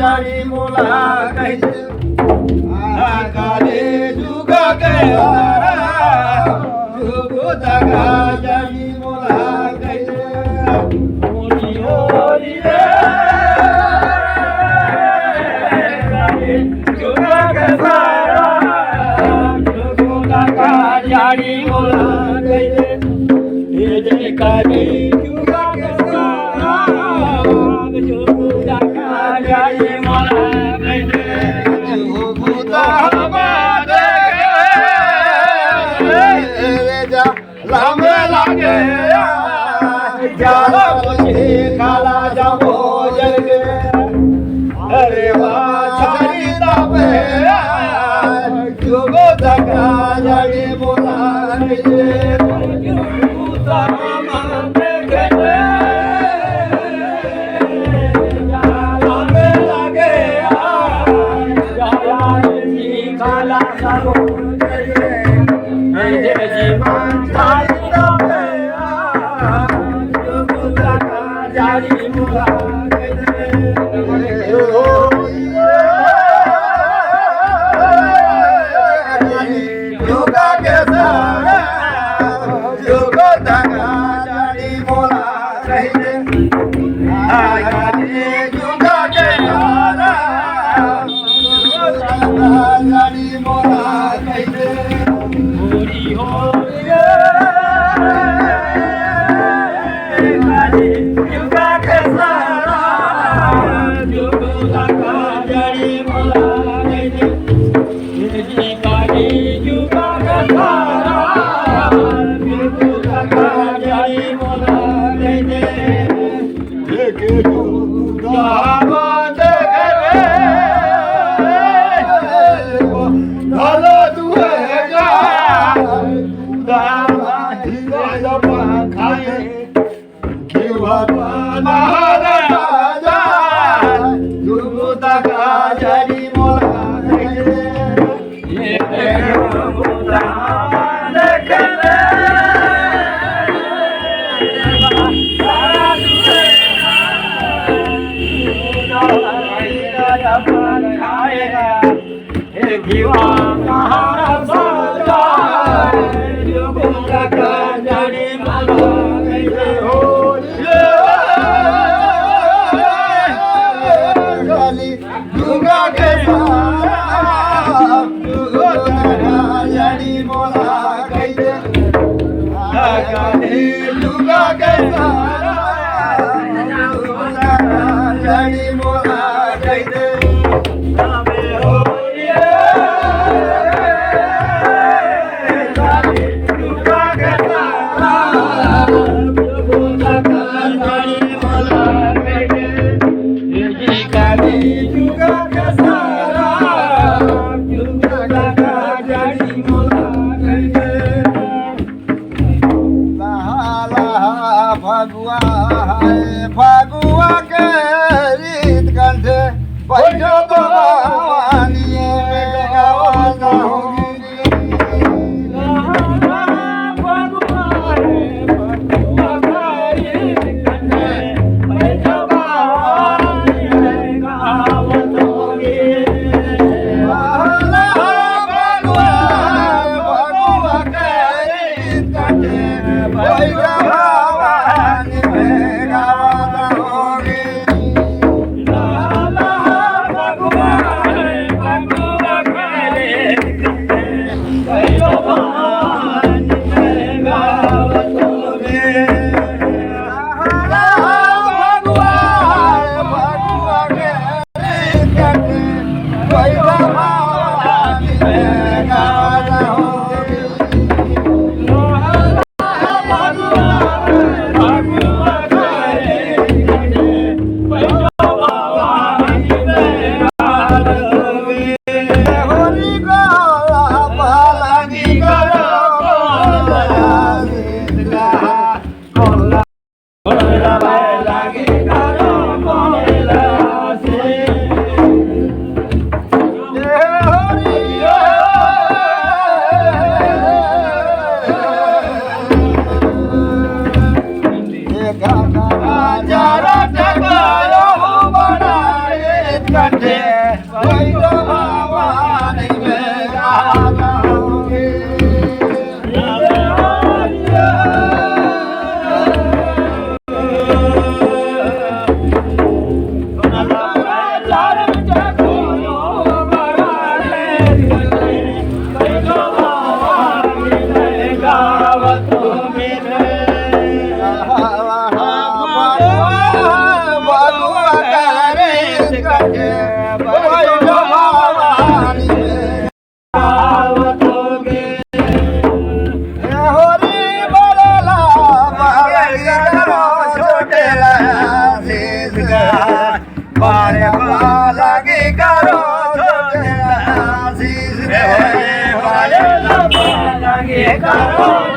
Jari मोला कैसे काले जुगा के जुगो दगा जानी मोला कैसे मोनी होरी रे काले जुगा के जुगो दगा जानी मोला कैसे ये जय काले जुगा के जुगो दगा जानी मोला कैसे जुगो दगा लामे लागे जाला मुझे काला जामो जलगे अरे वाह छारी तापे जुगो दगा जानी मोला कैसे जुगो माने गए जाला में लागे जाला मुझे काला जामो जलगे जीवन जानी मोला कैसे जुगा के जुगो दगा जानी मोला कैसे जुगा के जुगो दगा जानी मोला कैसे होरी होरी जुगा के जुगो दगा जानी मोला कैसे जी काली जुगा के जुगो दगा जानी मोला कैसे एक दूधा देखे धलो दुहे जा दामा हिरो खाए जुगो दगा जानी मोला कैसे जीवा जुगो दगा जानी मोला कैसे जुगा के जुगो दगा जानी मोला कैसे जुगा के जुगो दगा जानी मोला कैसे फागुआ के रीत कंठे बैठो भवानी गावा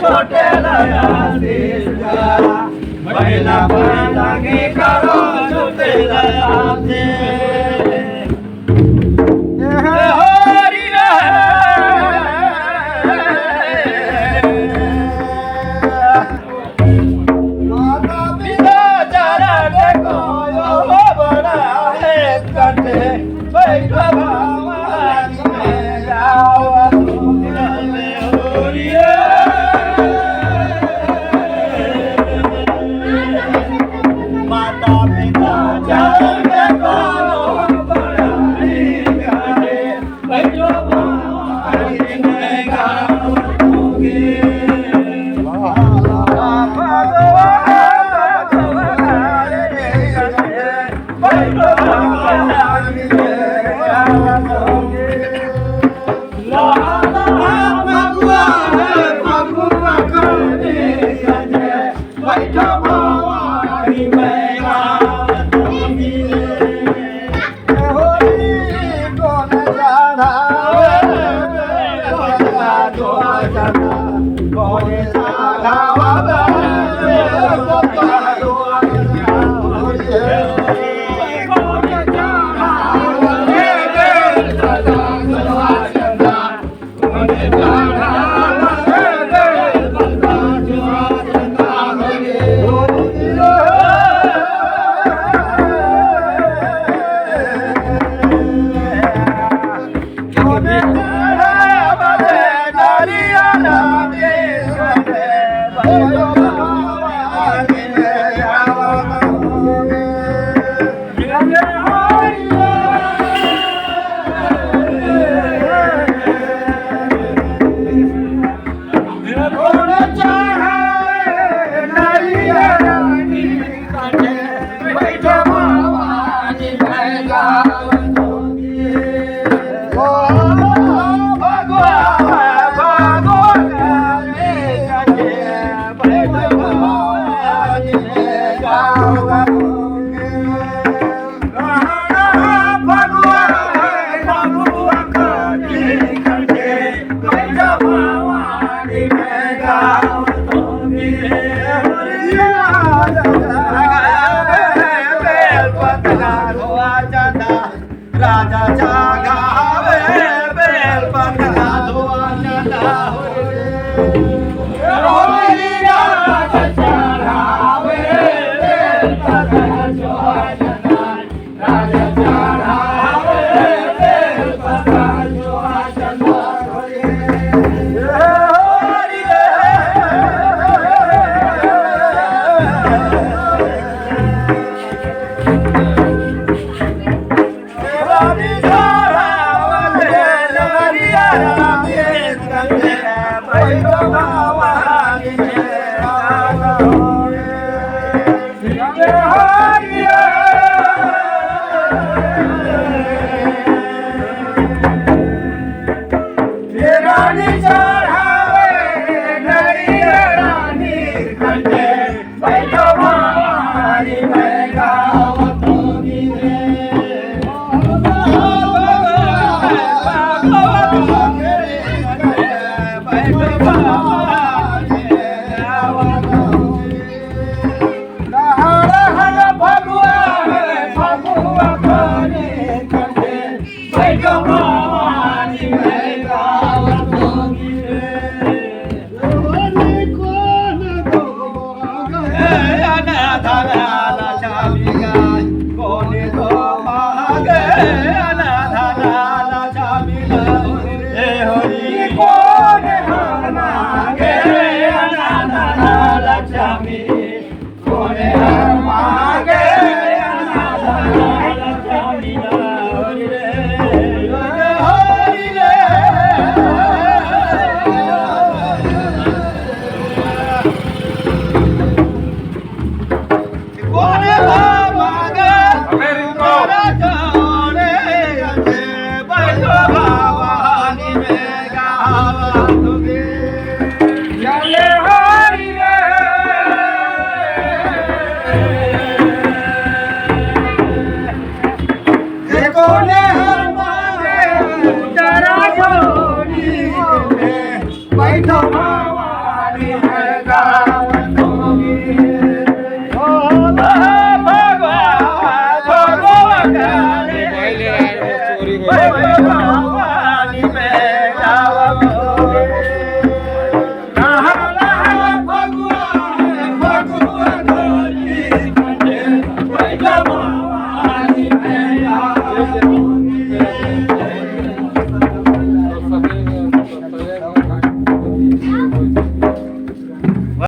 छोटे महिला लगे करो छोटे हरी माता पिता चरण को बड़ा है कटे बैठो भगवान में जाओ राजा जागा बेल पकड़ा धुआ अनाथ वैष्णवाडी है गाव सोगी